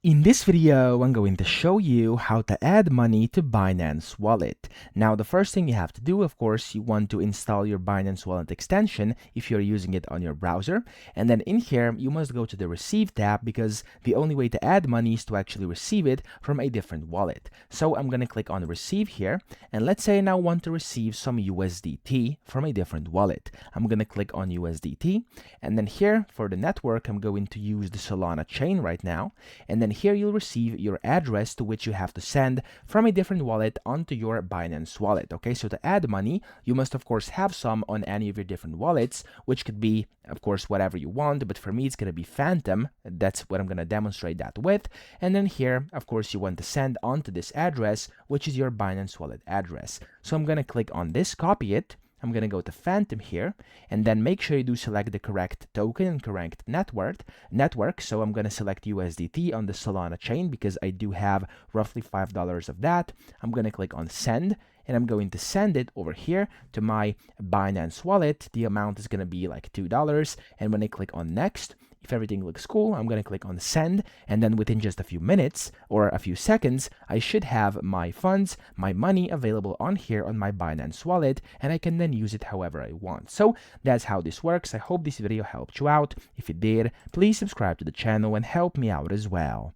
In this video, I'm going to show you how to add money to Binance Wallet. Now, the first thing you have to do, of course, you want to install your Binance Wallet extension if you're using it on your browser. And then in here, you must go to the Receive tab because the only way to add money is to actually receive it from a different wallet. So I'm going to click on Receive here. And let's say I now want to receive some USDT from a different wallet. I'm going to click on USDT. And then here for the network, I'm going to use the Solana chain right now. And then here you'll receive your address to which you have to send from a different wallet onto your Binance wallet. Okay, so to add money, you must of course have some on any of your different wallets, which could be of course whatever you want, but for me it's going to be Phantom. That's what I'm going to demonstrate that with. And then here, of course, you want to send onto this address, which is your Binance wallet address. So I'm going to click on this, copy it. I'm going to go to Phantom here, and then make sure you do select the correct token and correct network. So I'm going to select USDT on the Solana chain because I do have roughly $5 of that. I'm going to click on send, and I'm going to send it over here to my Binance wallet. The amount is going to be like $2. And when I click on next, if everything looks cool, I'm going to click on send, and then within just a few minutes or a few seconds, I should have my funds, my money available on here on my Binance wallet, and I can then use it however I want. So that's how this works. I hope this video helped you out. If it did, please subscribe to the channel and help me out as well.